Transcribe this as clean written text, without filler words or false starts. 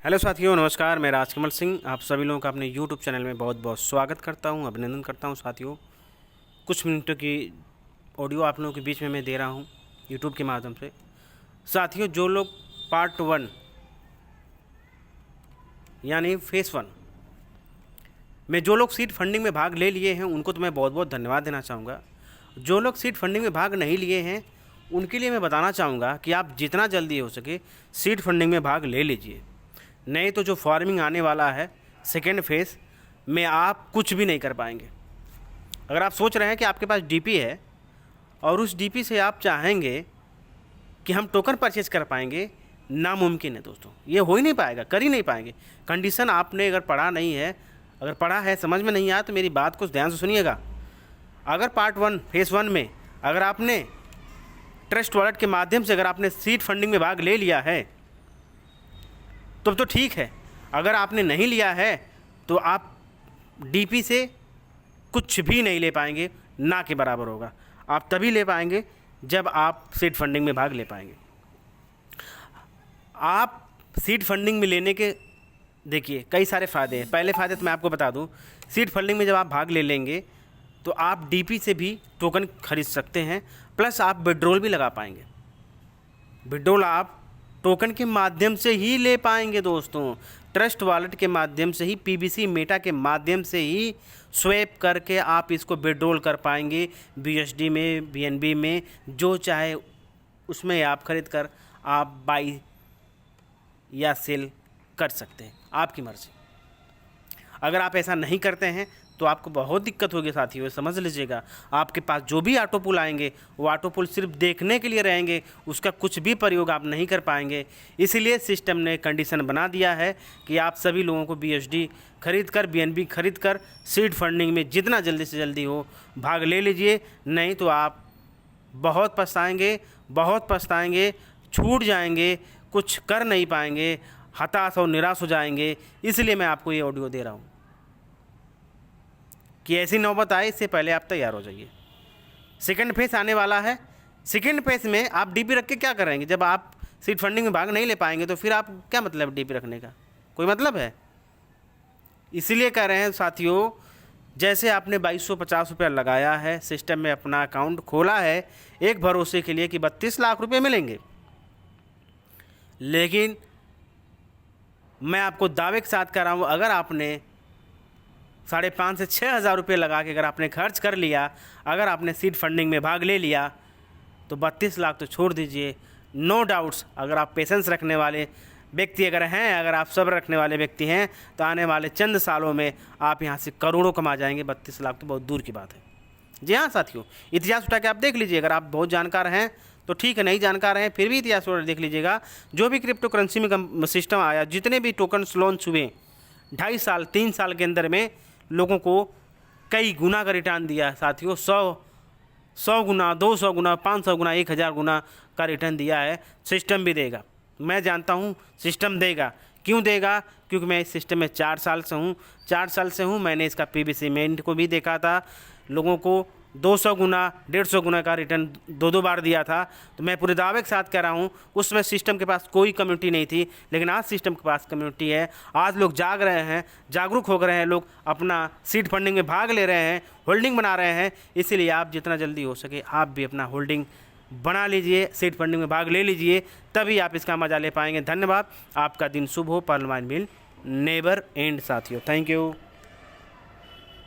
Hello साथियों, नमस्कार। मैं राजकमल सिंह आप सभी लोगों का अपने यूट्यूब चैनल में बहुत बहुत स्वागत करता हूं, अभिनंदन करता हूं। साथियों, कुछ मिनटों की ऑडियो आप लोगों के बीच में मैं दे रहा हूं यूट्यूब के माध्यम से। साथियों, जो लोग पार्ट 1 यानी फेज़ 1 में जो लोग सीड फंडिंग में भाग ले लिए हैं उनको तो मैं बहुत बहुत धन्यवाद देना चाहूँगा। जो लोग सीड फंडिंग में भाग नहीं लिए हैं उनके लिए मैं बताना चाहूँगा कि आप जितना जल्दी हो सके सीड फंडिंग में भाग ले लीजिए। नहीं तो जो फार्मिंग आने वाला है सेकेंड फेज़ में आप कुछ भी नहीं कर पाएंगे। अगर आप सोच रहे हैं कि आपके पास डीपी है और उस डीपी से आप चाहेंगे कि हम टोकन परचेज कर पाएंगे, नामुमकिन है दोस्तों। ये हो ही नहीं पाएगा, कर ही नहीं पाएंगे। कंडीशन आपने अगर पढ़ा नहीं है, अगर पढ़ा है समझ में नहीं आया तो मेरी बात को ध्यान से सुनिएगा। अगर पार्ट 1 फेज़ 1 में अगर आपने ट्रस्ट वॉलेट के माध्यम से अगर आपने सीड फंडिंग में भाग ले लिया है तो ठीक है। अगर आपने नहीं लिया है तो आप डीपी से कुछ भी नहीं ले पाएंगे, ना के बराबर होगा। आप तभी ले पाएंगे जब आप सीड फंडिंग में भाग ले पाएंगे। आप सीड फंडिंग में लेने के देखिए कई सारे फ़ायदे हैं। पहले फ़ायदे तो मैं आपको बता दूं, सीड फंडिंग में जब आप भाग ले लेंगे तो आप डीपी से भी टोकन खरीद सकते हैं, प्लस आप विड्रॉल भी लगा पाएंगे। विड्रॉल आप टोकन के माध्यम से ही ले पाएंगे दोस्तों। ट्रस्ट वॉलेट के माध्यम से ही, पीबीसी मेटा के माध्यम से ही स्वैप करके आप इसको विड्रॉल कर पाएंगे। बीएसडी में, बीएनबी में, जो चाहे उसमें आप खरीद कर आप बाई या सेल कर सकते हैं, आपकी मर्ज़ी। अगर आप ऐसा नहीं करते हैं तो आपको बहुत दिक्कत होगी साथियों, समझ लीजिएगा। आपके पास जो भी ऑटो पुल आएंगे वो ऑटो पुल सिर्फ देखने के लिए रहेंगे, उसका कुछ भी प्रयोग आप नहीं कर पाएंगे। इसीलिए सिस्टम ने कंडीशन बना दिया है कि आप सभी लोगों को बीएसडी खरीद कर, बीएनबी खरीद कर सीड फंडिंग में जितना जल्दी से जल्दी हो भाग ले लीजिए। नहीं तो आप बहुत पछताएंगे, बहुत पछताएंगे, छूट जाएंगे, कुछ कर नहीं पाएंगे, हताश और निराश हो जाएंगे। इसलिए मैं आपको ये ऑडियो दे रहा हूँ कि ऐसी नौबत आए इससे पहले आप तैयार हो जाइए। सेकंड फेज़ आने वाला है। सेकंड फेज़ में आप डीपी रख के क्या करेंगे? जब आप सीड फंडिंग में भाग नहीं ले पाएंगे तो फिर आप क्या मतलब डीपी रखने का? कोई मतलब है? इसीलिए कह रहे हैं साथियों, जैसे आपने 2250 रुपया लगाया है, सिस्टम में अपना अकाउंट खोला है एक भरोसे के लिए कि 32 लाख रुपये मिलेंगे, लेकिन मैं आपको दावे के साथ कह रहा हूँ अगर आपने 5,500 से 6,000 रुपये लगा के अगर आपने खर्च कर लिया, अगर आपने सीड फंडिंग में भाग ले लिया तो 32 लाख तो छोड़ दीजिए। नो डाउट्स, अगर आप पेशेंस रखने वाले व्यक्ति अगर हैं, अगर आप सब्र रखने वाले व्यक्ति हैं तो आने वाले चंद सालों में आप यहाँ से करोड़ों कमा जाएंगे। 32 लाख तो बहुत दूर की बात है। जी हाँ साथियों, इतिहास उठा के आप देख लीजिए। अगर आप बहुत जानकार हैं तो ठीक है, नहीं जानकार हैं फिर भी इतिहास उठा देख लीजिएगा। जो भी क्रिप्टो करेंसी में सिस्टम आया, जितने भी टोकन्स लॉन्च हुए, 2.5 साल 3 साल के अंदर में लोगों को कई गुना का रिटर्न दिया साथियों। 100 गुना, 200 गुना, 500 गुना, 1000 गुना का रिटर्न दिया है। सिस्टम भी देगा, मैं जानता हूँ सिस्टम देगा। क्यों देगा? क्योंकि मैं इस सिस्टम में 4 साल से हूँ। 4 साल से हूँ, मैंने इसका पीबीसी मेंट को भी देखा था। लोगों को 200 गुना, 150 गुना का रिटर्न 2 बार दिया था। तो मैं पूरे दावे के साथ कह रहा हूँ उसमें सिस्टम के पास कोई कम्युनिटी नहीं थी, लेकिन आज सिस्टम के पास कम्युनिटी है। आज लोग जाग रहे हैं, जागरूक हो रहे हैं, लोग अपना सीड फंडिंग में भाग ले रहे हैं, होल्डिंग बना रहे हैं। इसीलिए आप जितना जल्दी हो सके आप भी अपना होल्डिंग बना लीजिए, सीड फंडिंग में भाग ले लीजिए, तभी आप इसका मजा ले पाएंगे। धन्यवाद। आपका दिन शुभ हो। पर्ल माइन मिल नेवर एंड साथियों। Thank you.